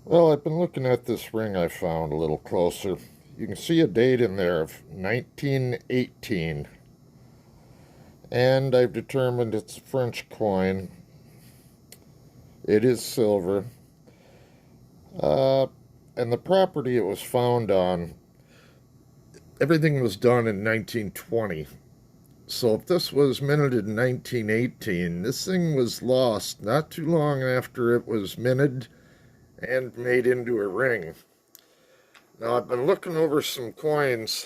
Well, I've been looking at this ring I found a little closer. You can see a date in there of 1918, and I've determined it's a French coin. It is silver, uh, and the property it was found on, everything was done in 1920. So if this was minted in 1918, this thing was lost not too long after it was minted and made into a ring. Now, I've been looking over some coins.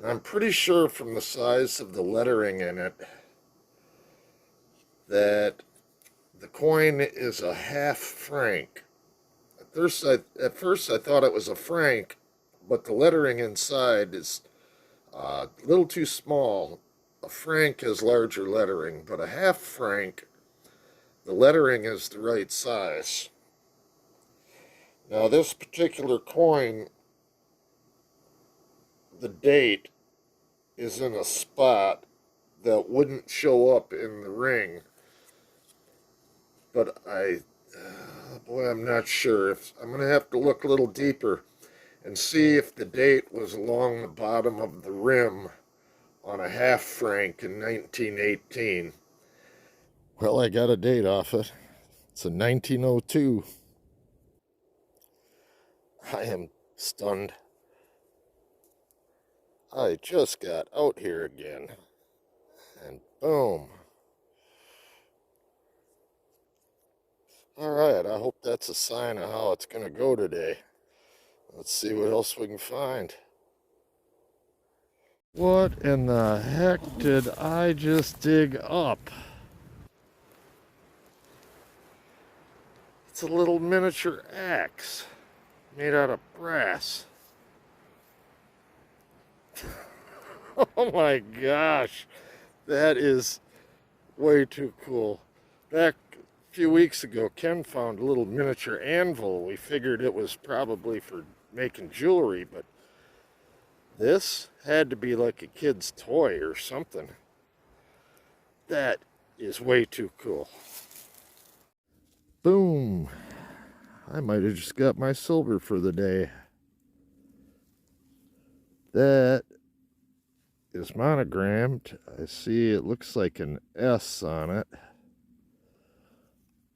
I'm pretty sure from the size of the lettering in it that the coin is a half franc. At first I thought it was a franc, but the lettering inside is a little too small. A franc has larger lettering, but a half franc, the lettering is the right size. Now, this particular coin, the date is in a spot that wouldn't show up in the ring. But boy, I'm not sure. If I'm going to have to look a little deeper and see if the date was along the bottom of the rim on a half franc in 1918. Well, I got a date off it. It's a 1902. I am stunned. I just got out here again. And boom. All right, I hope that's a sign of how it's going to go today. Let's see what else we can find. What in the heck did I just dig up? It's a little miniature axe made out of brass. Oh my gosh, that is way too cool. Back a few weeks ago, Ken found a little miniature anvil. We figured it was probably for making jewelry, but this had to be like a kid's toy or something. That is way too cool. Boom. I might have just got my silver for the day. That is monogrammed. I see it looks like an S on it.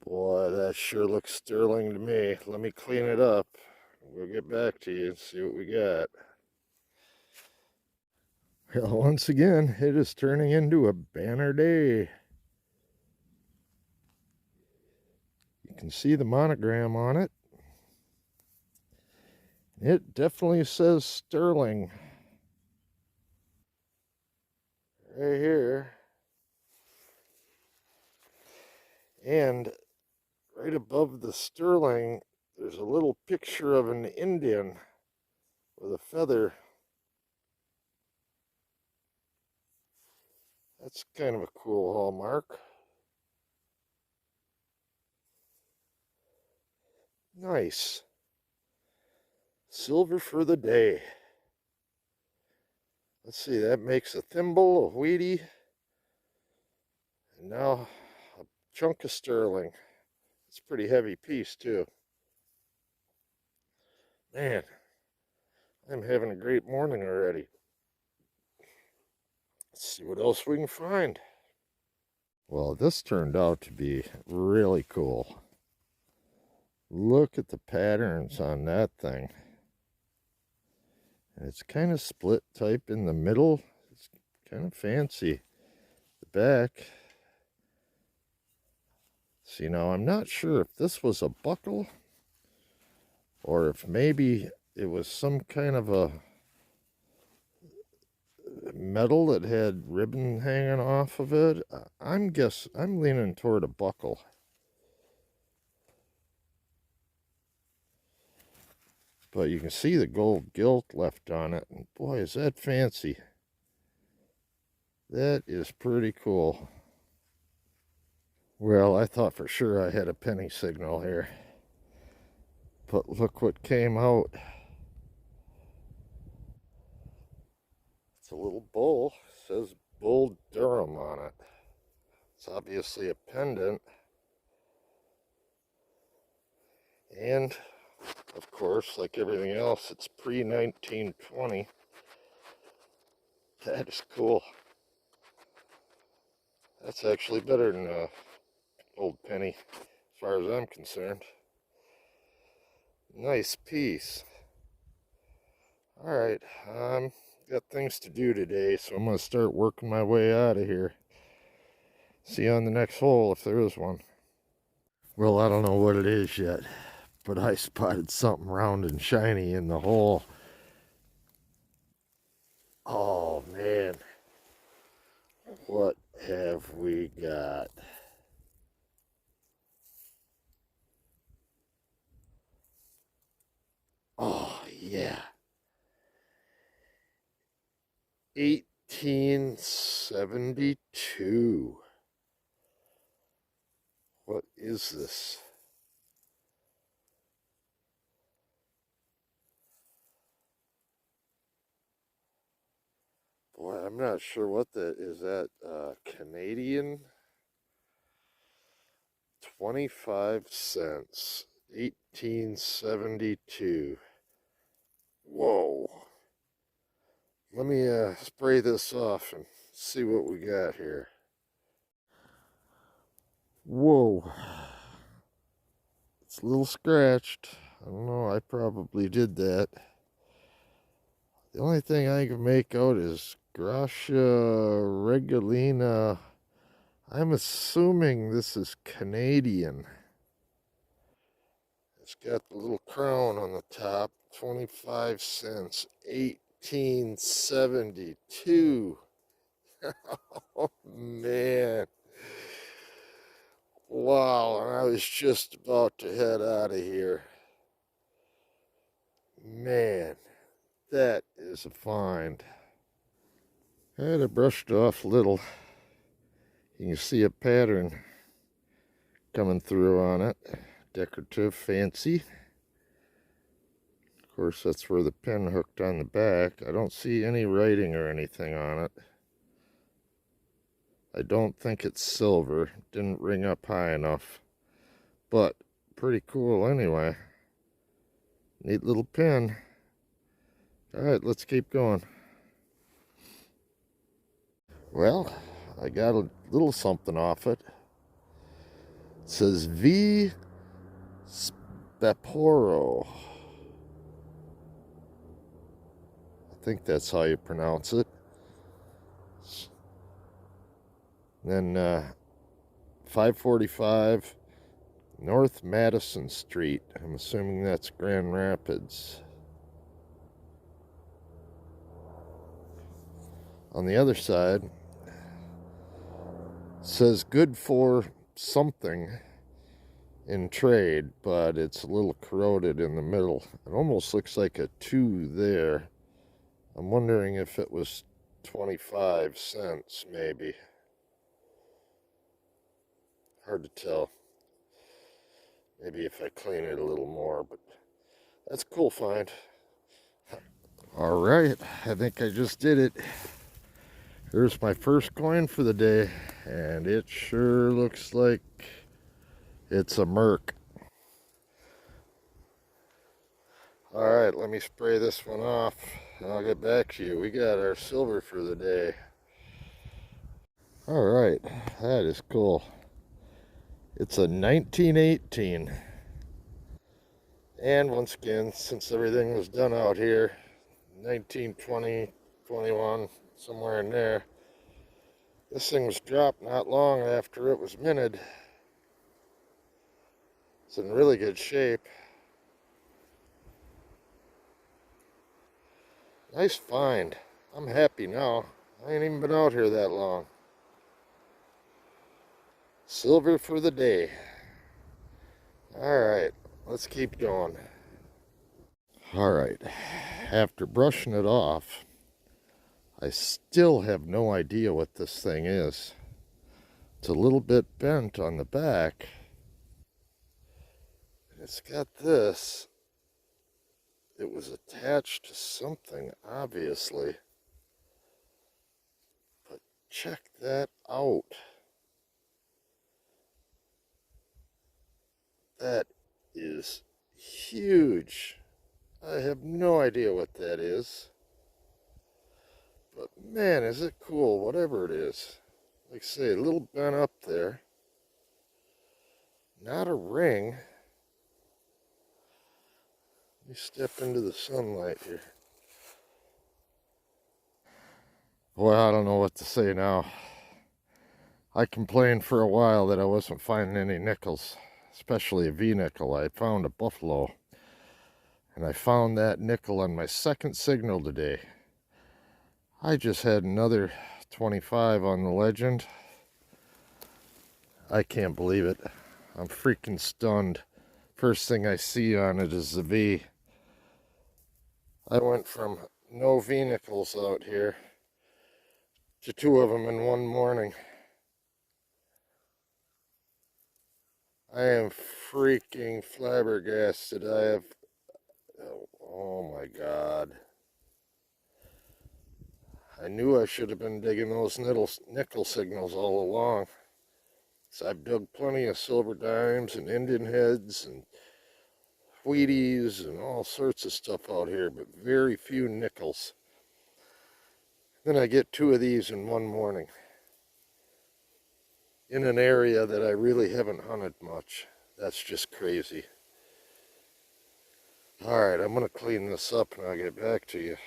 Boy, that sure looks sterling to me. Let me clean it up. We'll get back to you and see what we got. Well, once again, it is turning into a banner day. You can see the monogram on it. It definitely says sterling right here. And right above the sterling, there's a little picture of an Indian with a feather. That's kind of a cool hallmark. Nice. Silver for the day. Let's see, that makes a thimble, a wheatie, and now a chunk of sterling. It's a pretty heavy piece, too. Man, I'm having a great morning already. Let's see what else we can find. Well, this turned out to be really cool. Look at the patterns on that thing. And it's kind of split type in the middle. It's kind of fancy. The back. See, now I'm not sure if this was a buckle or if maybe it was some kind of a metal that had ribbon hanging off of it. I'm leaning toward a buckle. But you can see the gold gilt left on it. And boy, is that fancy. That is pretty cool. Well, I thought for sure I had a penny signal here. But look what came out. It's a little bull. It says Bull Durham on it. It's obviously a pendant. And, of course, like everything else, it's pre-1920. That is cool. That's actually better than old penny, as far as I'm concerned. Nice piece. Alright, got things to do today, so I'm going to start working my way out of here. See you on the next hole, if there is one. Well, I don't know what it is yet, but I spotted something round and shiny in the hole. Oh, man. What have we got? Oh, yeah. 1872. What is this? Boy, I'm not sure what that is. That Canadian? 25 cents. 1872. Whoa. Let me spray this off and see what we got here. Whoa. It's a little scratched. I don't know, I probably did that. The only thing I can make out is Gracia Regalina. I'm assuming this is Canadian. It's got the little crown on the top. 25 cents. 1872. Oh, man. Wow, and I was just about to head out of here. Man, that is a find. I had it brushed off a little. You can see a pattern coming through on it. Decorative, fancy. Of course, that's where the pin hooked on the back. I don't see any writing or anything on it. I don't think it's silver. Didn't ring up high enough. But pretty cool anyway. Neat little pin. Alright, let's keep going. Well, I got a little something off it. It says V. Spaporo. I think that's how you pronounce it. Then 545 North Madison Street. I'm assuming that's Grand Rapids. On the other side, it says good for something in trade, but it's a little corroded in the middle. It almost looks like a 2 there. I'm wondering if it was 25 cents, maybe. Hard to tell. Maybe if I clean it a little more, but that's a cool find. All right, I think I just did it. Here's my first coin for the day, and it sure looks like it's a Merc. All right, let me spray this one off, and I'll get back to you. We got our silver for the day. All right, that is cool. It's a 1918. And once again, since everything was done out here, 1920, 21, somewhere in there, this thing was dropped not long after it was minted. It's in really good shape. Nice find. I'm happy now. I ain't even been out here that long. Silver for the day. Alright, let's keep going. Alright, after brushing it off, I still have no idea what this thing is. It's a little bit bent on the back. It's got this. It was attached to something, obviously. But check that out. That is huge. I have no idea what that is. But man, is it cool, whatever it is. Like I say, a little bent up there. Not a ring. Let me step into the sunlight here. Boy, I don't know what to say now. I complained for a while that I wasn't finding any nickels, especially a V-nickel. I found a buffalo, and I found that nickel on my second signal today. I just had another 25 on the legend. I can't believe it. I'm freaking stunned. First thing I see on it is the V. I went from no V-nickels out here to 2 of them in one morning. I am freaking flabbergasted. Oh my God. I knew I should have been digging those nickel signals all along. So I've dug plenty of silver dimes and Indian heads and Wheaties and all sorts of stuff out here, but very few nickels. Then I get 2 of these in one morning in an area that I really haven't hunted much. That's just crazy. Alright, I'm going to clean this up and I'll get back to you.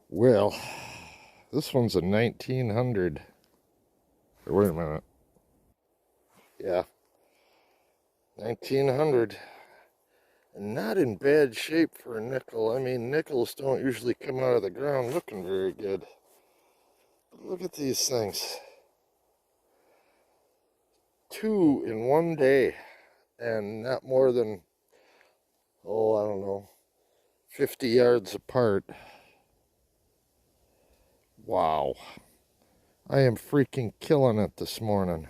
Well, this one's a 1900. Or wait a minute. Yeah. 1900. And not in bad shape for a nickel. I mean, nickels don't usually come out of the ground looking very good. But look at these things. 2 in one day. And not more than, oh, I don't know, 50 yards apart. Wow. I am freaking killing it this morning.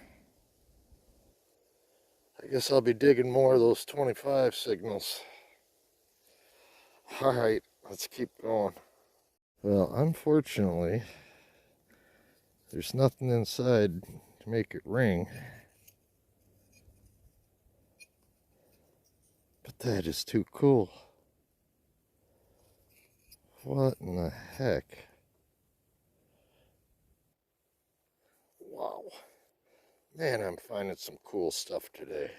I guess I'll be digging more of those 25 signals. Alright, let's keep going. Well, unfortunately, there's nothing inside to make it ring. But that is too cool. What in the heck? Wow. Man, I'm finding some cool stuff today.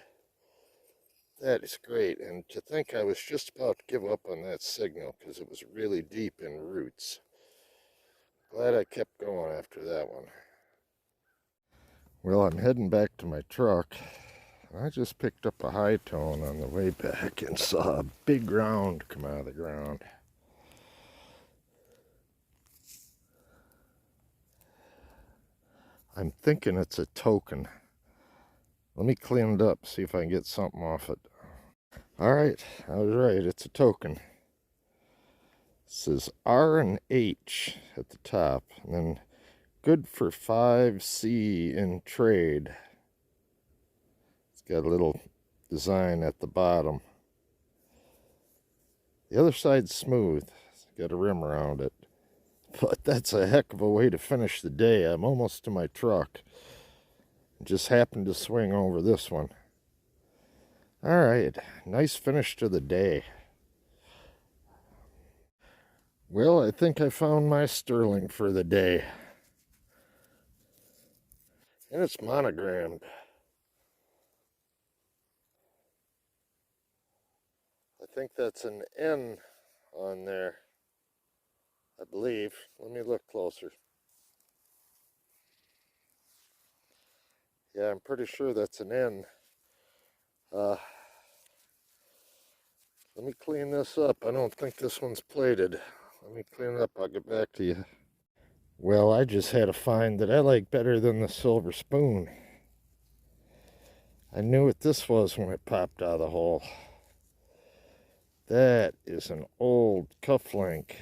That is great. And to think I was just about to give up on that signal because it was really deep in roots. Glad I kept going after that one. Well, I'm heading back to my truck. I just picked up a high tone on the way back and saw a big round come out of the ground. I'm thinking it's a token. Let me clean it up, see if I can get something off it. Alright, I was right, it's a token. It says R and H at the top, and then good for 5C in trade. It's got a little design at the bottom. The other side's smooth, it's got a rim around it. But that's a heck of a way to finish the day. I'm almost to my truck. Just happened to swing over this one. Alright, nice finish to the day. Well, I think I found my sterling for the day. And it's monogrammed. I think that's an N on there. I believe. Let me look closer. Yeah, I'm pretty sure that's an N. Let me clean this up. I don't think this one's plated. Let me clean it up. I'll get back to you. Well, I just had a find that I like better than the silver spoon. I knew what this was when it popped out of the hole. That is an old cufflink.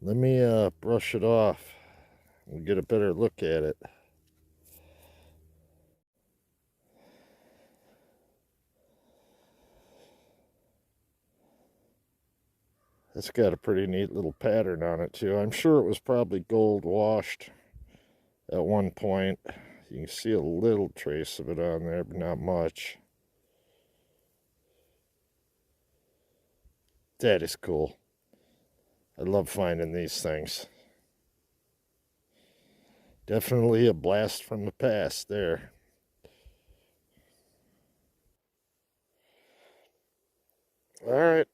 Let me brush it off and get a better look at it. It's got a pretty neat little pattern on it too. I'm sure it was probably gold washed at one point. You can see a little trace of it on there, but not much. That is cool. I love finding these things. Definitely a blast from the past there. All right.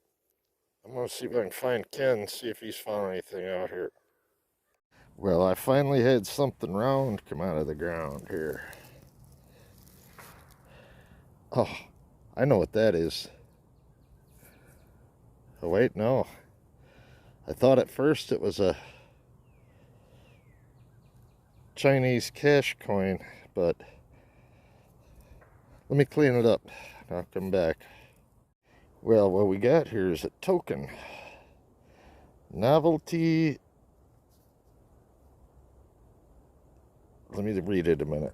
I'm going to see if I can find Ken, see if he's found anything out here. Well, I finally had something round come out of the ground here. Oh, I know what that is. Oh, wait, no. I thought at first it was a Chinese cash coin, but let me clean it up. I'll come back. Well, what we got here is a token. Novelty. Let me read it a minute.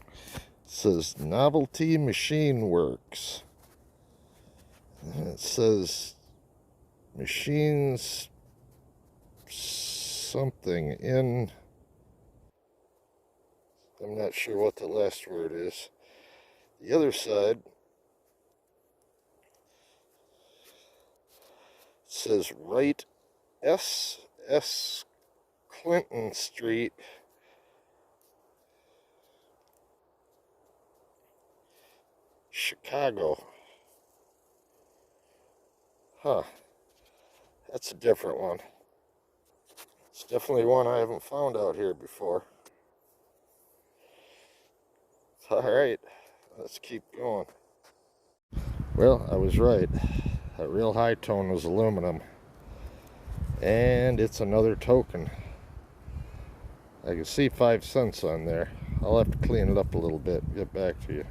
It says Novelty Machine Works. It says machines something in. I'm not sure what the last word is. The other side says right S. Clinton Street, Chicago. Huh. That's a different one. It's definitely one I haven't found out here before. All right, let's keep going. Well, I was right. That real high tone was aluminum. And it's another token. I can see 5 cents on there. I'll have to clean it up a little bit and get back to you.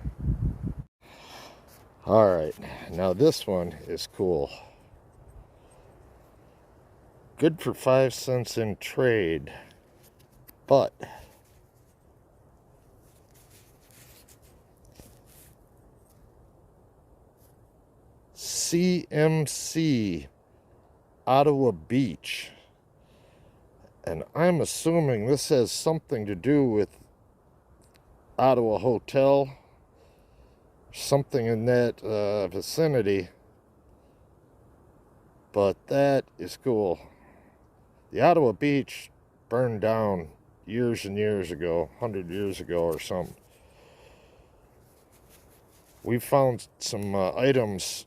All right, now this one is cool. Good for 5 cents in trade, but CMC Ottawa Beach. And I'm assuming this has something to do with Ottawa Hotel, something in that vicinity. But that is cool. The Ottawa Beach burned down years and years ago, 100 years ago or something. We found some items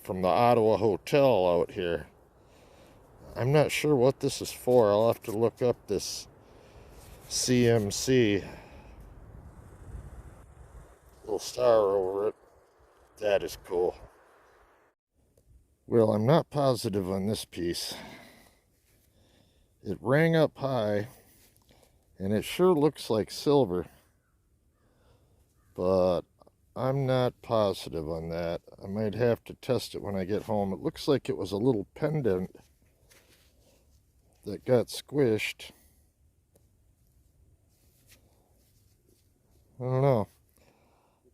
from the Ottawa Hotel out here. I'm not sure what this is for. I'll have to look up this CMC. Little star over it. That is cool. Well, I'm not positive on this piece. It rang up high, and it sure looks like silver, but I'm not positive on that. I might have to test it when I get home. It looks like it was a little pendant that got squished. I don't know.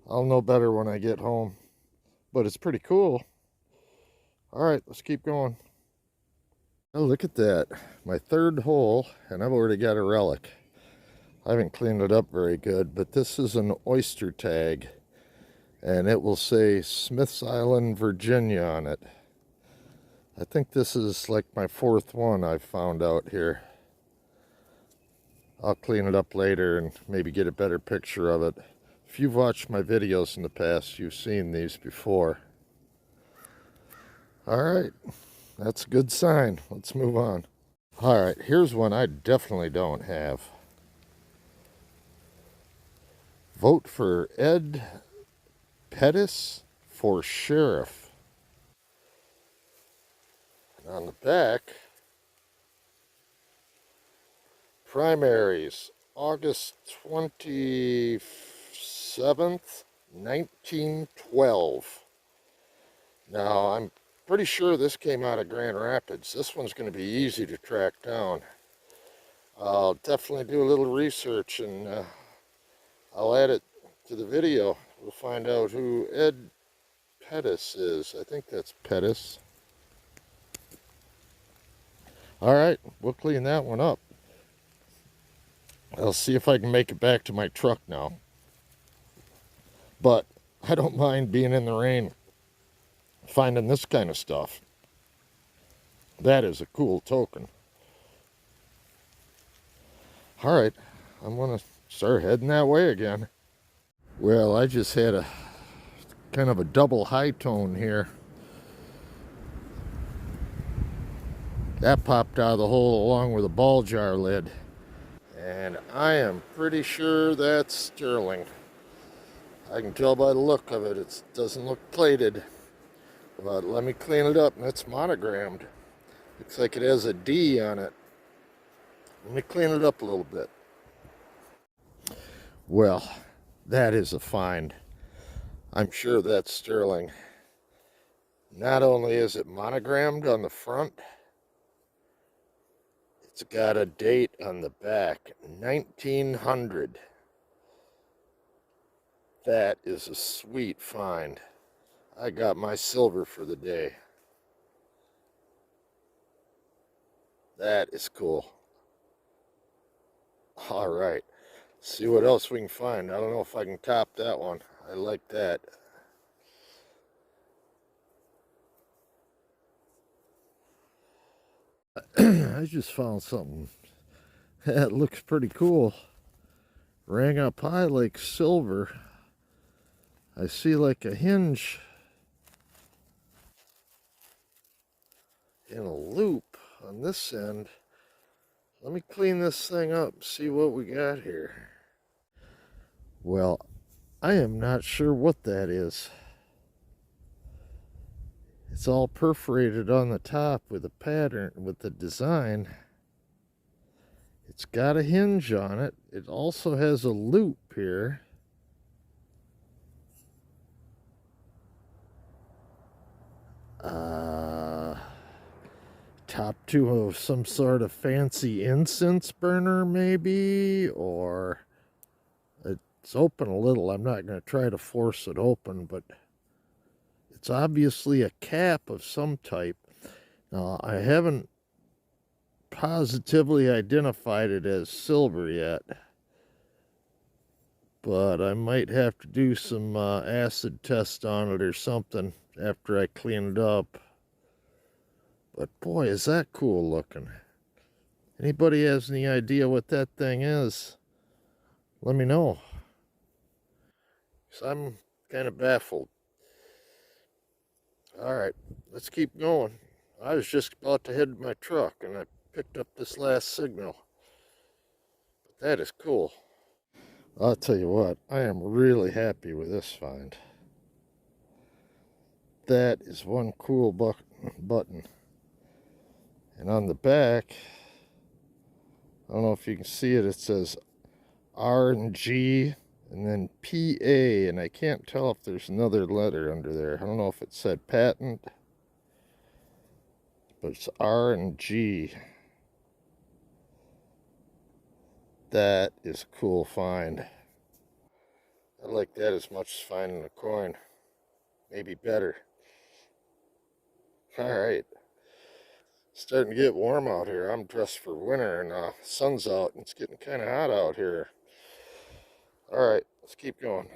I'll know better when I get home, but it's pretty cool. All right, let's keep going. Oh, look at that. My third hole, and I've already got a relic. I haven't cleaned it up very good, but this is an oyster tag, and it will say Smith's Island, Virginia on it. I think this is like my 4th one I've found out here. I'll clean it up later and maybe get a better picture of it. If you've watched my videos in the past, you've seen these before. All right, that's a good sign. Let's move on. All right, here's one I definitely don't have. Vote for Ed Pettis for sheriff. And on the back, primaries, August 27th, 1912. Now, I'm pretty sure this came out of Grand Rapids. This one's going to be easy to track down. I'll definitely do a little research and I'll add it to the video. We'll find out who Ed Pettis is. I think that's Pettis. All right, we'll clean that one up. I'll see if I can make it back to my truck now. But I don't mind being in the rain, finding this kind of stuff. That is a cool token. All right, I'm going to start heading that way again. Well, I just had a kind of a double high tone here. That popped out of the hole along with a ball jar lid. And I am pretty sure that's sterling. I can tell by the look of it, it doesn't look plated. But let me clean it up, and it's monogrammed. Looks like it has a D on it. Let me clean it up a little bit. Well, that is a find. I'm sure that's sterling. Not only is it monogrammed on the front, it's got a date on the back, 1900. That is a sweet find. I got my silver for the day. That is cool. All right, see what else we can find. I don't know if I can top that one. I like that. I just found something that looks pretty cool. Rang up high like silver. I see like a hinge and a loop on this end. Let me clean this thing up, see what we got here. Well, I am not sure what that is. It's all perforated on the top with a pattern, with the design. It's got a hinge on it. It also has a loop here. Top two of some sort of fancy incense burner, maybe, or it's open a little. I'm not going to try to force it open, but it's obviously a cap of some type. Now, I haven't positively identified it as silver yet, but I might have to do some acid test on it or something after I clean it up. But boy, is that cool looking. Anybody has any idea what that thing is? Let me know. 'Cause I'm kind of baffled. All right, let's keep going. I was just about to head to my truck and I picked up this last signal. But that is cool. I'll tell you what, I am really happy with this find. That is one cool button. And on the back, I don't know if you can see it, it says R and G and then PA, and I can't tell if there's another letter under there. I don't know if it said patent, but it's R and G. That is a cool find. I like that as much as finding a coin. Maybe better. All right. Starting to get warm out here. I'm dressed for winter and sun's out and it's getting kind of hot out here. All right, let's keep going.